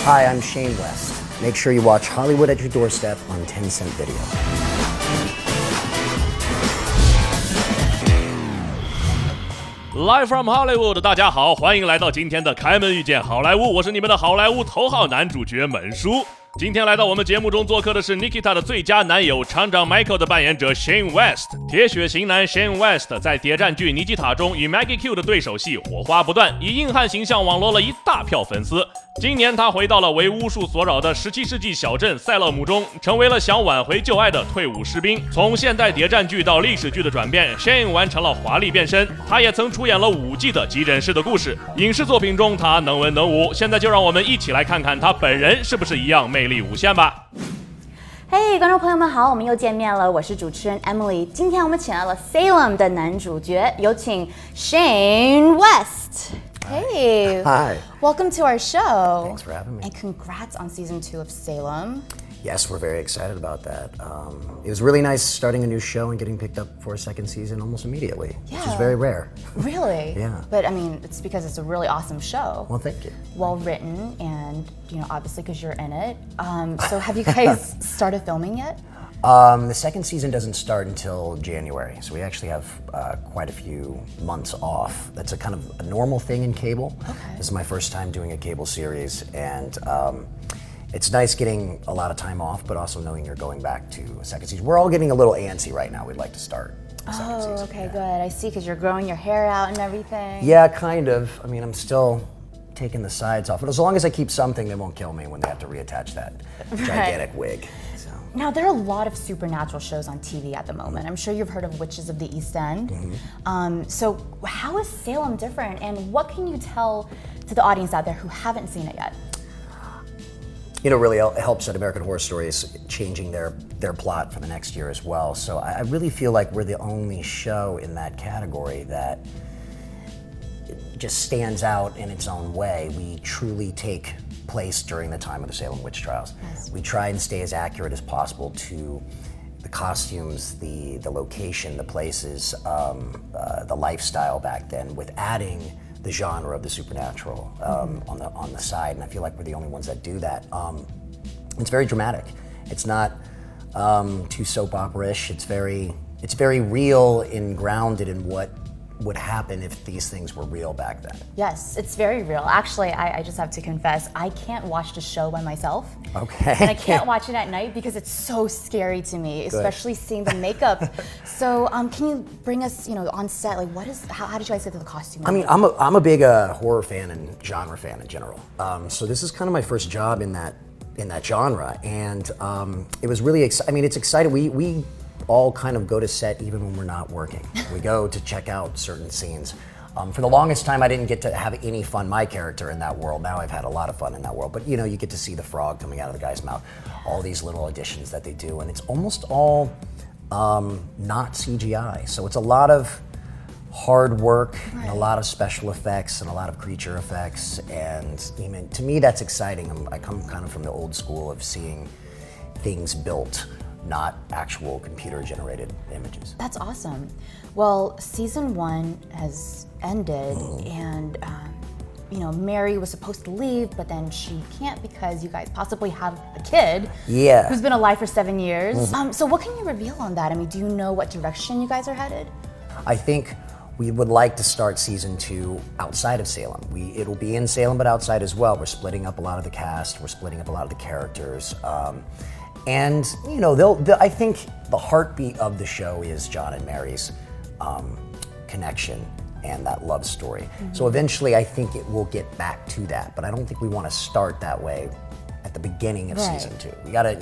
Hi, I'm Shane West. Make sure you watch Hollywood at your doorstep on 10-cent video. Live from Hollywood， 大家好，欢迎来到今天的开门遇见好莱坞，我是你们的好莱坞头号男主角门叔。今天来到我们节目中做客的是 Nikita 的最佳男友厂长 Michael 的扮演者 Shane West。铁血型男 Shane West 在谍战剧《尼基塔》中与 Maggie Q 的对手戏火花不断，以硬汉形象网罗了一大票粉丝。今年他回到了为巫术所扰的17世纪小镇塞勒姆中，成为了想挽回旧爱的退伍士兵。从现代谍战剧到历史剧的转变， Shane 完成了华丽变身。他也曾出演了5季的急诊室的故事。影视作品中他能文能武，现在就让我们一起来看看他本人是不是一样魅力无限吧。嘿，观众朋友们好，我们又见面了，我是主持人 Emily。今天我们请来了 Salem 的男主角，有请 Shane West。Hey. Hi. Welcome to our show. Thanks for having me. And congrats on season 2 of Salem. Yes, we're very excited about that. It was really nice starting a new show and getting picked up for a second season almost immediately, which is very rare. Really? Yeah. But I mean, it's because it's a really awesome show. Well, thank you. Well written, and obviously because you're in it. So have you guys started filming yet? The second season doesn't start until January, so we actually have quite a few months off. That's a kind of a normal thing in cable. Okay. This is my first time doing a cable series, and it's nice getting a lot of time off, but also knowing you're going back to a second season. We're all getting a little antsy right now. We'd like to start a second season. Okay, good. I see, because you're growing your hair out and everything. Yeah, kind of. I mean, I'm still taking the sides off, but as long as I keep something, they won't kill me when they have to reattach that gigantic wig. So. Now, there are a lot of supernatural shows on TV at the moment. I'm sure you've heard of Witches of the East End. So how is Salem different, and what can you tell to the audience out there who haven't seen it yet? Really it helps that American Horror Story is changing their plot for the next year as well. So I really feel like we're the only show in that category that just stands out in its own way. We truly take place during the time of the Salem witch trials. Yes. We try and stay as accurate as possible to the costumes, the location, the places, the lifestyle back then, with adding the genre of the supernatural on the side, and I feel like we're the only ones that do that. It's very dramatic. It's not too soap opera-ish. It's very real and grounded in what would happen if these things were real back then. Yes, it's very real. Actually, I just have to confess, I can't watch the show by myself. Okay. And I can't watch it at night because it's so scary to me, especially seeing the makeup. So can you bring us, on set, like how did you guys get to the costume? I mean, I'm a big horror fan and genre fan in general. So this is kind of my first job in that genre, and it was really exciting. I mean, it's exciting. We all kind of go to set even when we're not working. We go to check out certain scenes. For the longest time, I didn't get to have any fun, my character, in that world. Now I've had a lot of fun in that world. But you get to see the frog coming out of the guy's mouth, all these little additions that they do, and it's almost all not CGI. So it's a lot of hard work and a lot of special effects and a lot of creature effects. And to me, that's exciting. I come kind of from the old school of seeing things built, not actual computer-generated images. That's awesome. Well, season 1 has ended, and Mary was supposed to leave, but then she can't because you guys possibly have a kid who's been alive for 7 years. So what can you reveal on that? I mean, do you know what direction you guys are headed? I think we would like to start season 2 outside of Salem. It'll be in Salem, but outside as well. We're splitting up a lot of the cast. We're splitting up a lot of the characters. And I think the heartbeat of the show is John and Mary's connection and that love story. So eventually I think it will get back to that, but I don't think we want to start that way at the beginning of season 2. We gotta,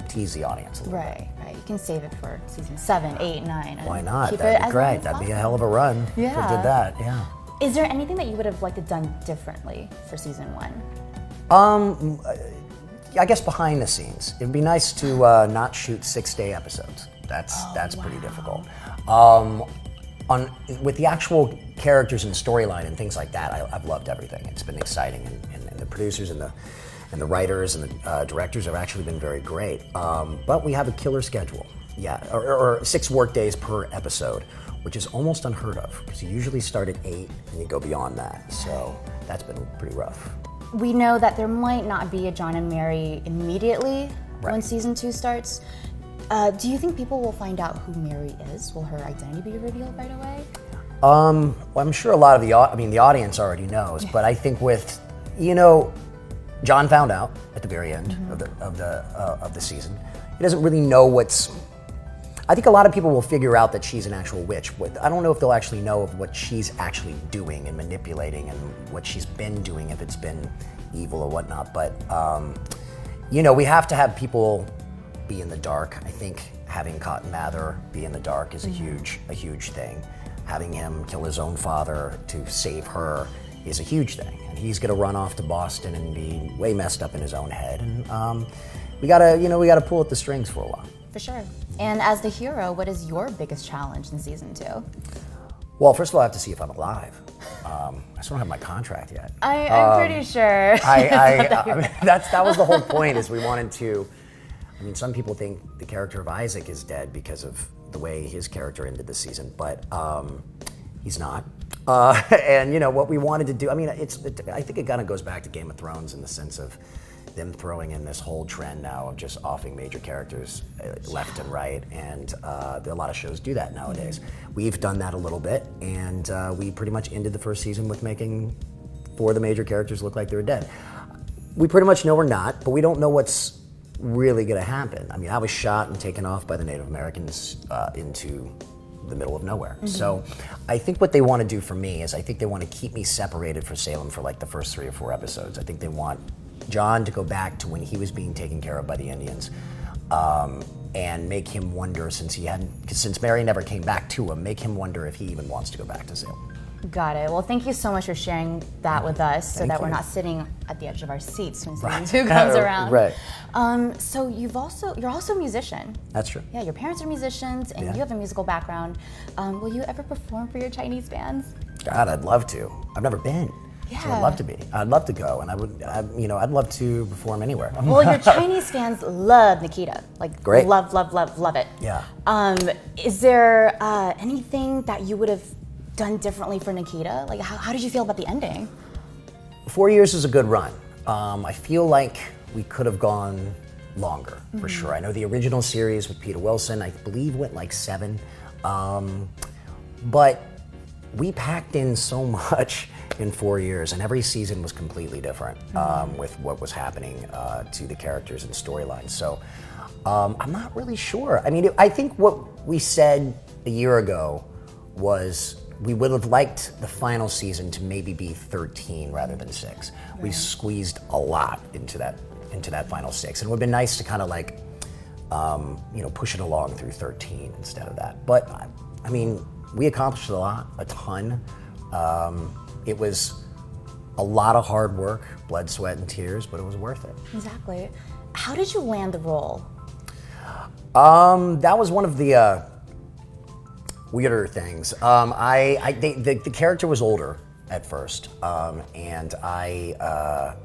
tease the audience a little bit. Right. You can save it for season 7, 8, 9. Why not? That'd be great. That'd be a hell of a run if we did that, yeah. Is there anything that you would have liked to done differently for season 1? I guess behind the scenes. It'd be nice to not shoot 6-day episodes. That's pretty difficult. With the actual characters and storyline and things like that, I've loved everything. It's been exciting, and the producers and the writers and the directors have actually been very great. But we have a killer schedule, or 6 work days per episode, which is almost unheard of, because you usually start at 8 and you go beyond that. So that's been pretty rough. we know that there might not be a John and Mary immediately when season 2 starts. Do you think people will find out who Mary is? Will her identity be revealed right away? Well, I'm sure a lot of the audience already knows, but I think with, John found out at the very end of the season. He doesn't really know what's. I think a lot of people will figure out that she's an actual witch. I don't know if they'll actually know of what she's actually doing and manipulating and what she's been doing, if it's been evil or whatnot. But we have to have people be in the dark. I think having Cotton Mather be in the dark is a huge thing. Having him kill his own father to save her is a huge thing. And he's gonna run off to Boston and be way messed up in his own head. And we gotta pull at the strings for a while. For sure. And as the hero, what is your biggest challenge in season 2? Well, first of all, I have to see if I'm alive. I still don't have my contract yet. I'm pretty sure. That was the whole point, is we wanted to. I mean, some people think the character of Isaac is dead because of the way his character ended the season, but he's not. And what we wanted to do, I mean, I think it kind of goes back to Game of Thrones in the sense of them throwing in this whole trend now of just offing major characters left and right, and a lot of shows do that nowadays. We've done that a little bit, and we pretty much ended the first season with making 4 of the major characters look like they were dead. We pretty much know we're not, but we don't know what's really going to happen. I mean, I was shot and taken off by the Native Americans into the middle of nowhere. So I think what they want to do for me is I think they want to keep me separated from Salem for like the first 3 or 4 episodes. I think they want John to go back to when he was being taken care of by the Indians, and make him wonder, since Mary never came back to him, make him wonder if he even wants to go back to Salem. Got it. Well, thank you so much for sharing that with us, so that we're not sitting at the edge of our seats when season 2 comes around. Right. So you're also a musician. That's true. Yeah, your parents are musicians, and you have a musical background. Will you ever perform for your Chinese bands? God, I'd love to. I've never been. Yeah. So I'd love to be. I'd love to go, and I'd love to perform anywhere. Well, your Chinese fans love Nikita. Like, great. Love it. Yeah. Is there anything that you would have done differently for Nikita? Like, how did you feel about the ending? 4 years is a good run. I feel like we could have gone longer, for sure. I know the original series with Peter Wilson, I believe, went like 7. But we packed in so much in 4 years, and every season was completely different with what was happening to the characters and storylines. So I'm not really sure. I mean, I think what we said a year ago was we would have liked the final season to maybe be 13 rather than 6. Right. We squeezed a lot into that final 6, and it would have been nice to kind of like, push it along through 13 instead of that. But I mean, we accomplished a ton. It was a lot of hard work, blood, sweat, and tears, but it was worth it. Exactly. How did you land the role? That was one of the weirder things. The character was older at first, and I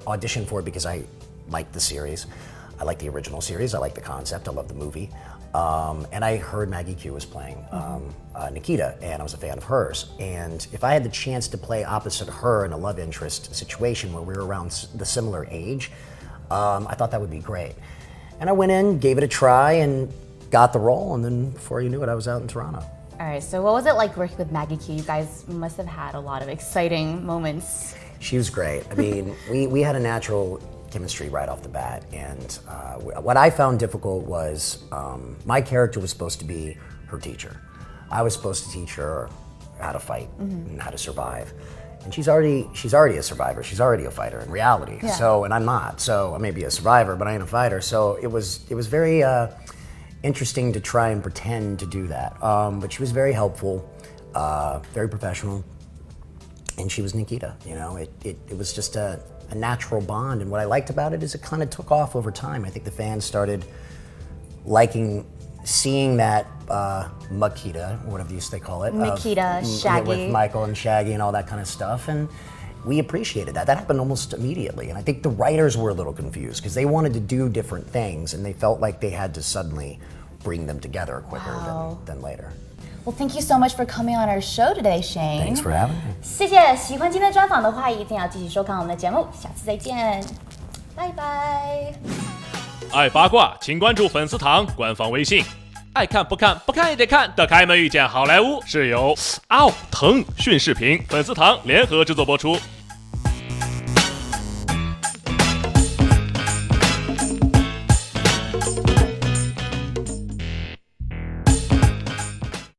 auditioned for it because I liked the series. I liked the original series. I liked the concept. I loved the movie. And I heard Maggie Q was playing Nikita, and I was a fan of hers. And if I had the chance to play opposite her in a love interest situation where we were around the similar age, I thought that would be great. And I went in, gave it a try, and got the role. And then before you knew it, I was out in Toronto. All right, so what was it like working with Maggie Q? You guys must have had a lot of exciting moments. She was great. I mean, we had a natural chemistry right off the bat, and what I found difficult was my character was supposed to be her teacher. I was supposed to teach her how to fight and how to survive, and she's already a survivor. She's already a fighter in reality. Yeah. So, and I'm not. So I may be a survivor, but I ain't a fighter. So it was very interesting to try and pretend to do that. But she was very helpful, very professional, and she was Nikita. It was just a natural bond, and what I liked about it is it kind of took off over time. I think the fans started seeing that Makita, whatever they call it. Nikita, Shaggy. With Michael and Shaggy and all that kind of stuff, and we appreciated that. That happened almost immediately, and I think the writers were a little confused because they wanted to do different things, and they felt like they had to suddenly bring them together quicker than later. Well, thank you so much for coming on our show today, Shane. Thanks for having me. 谢谢，喜欢今天的专访的话，一定要继续收看我们的节目，下次再见，拜拜。爱八卦，请关注粉丝堂官方微信。爱看不看，不看也得看的开门遇见好莱坞是由腾讯视频粉丝堂联合制作播出。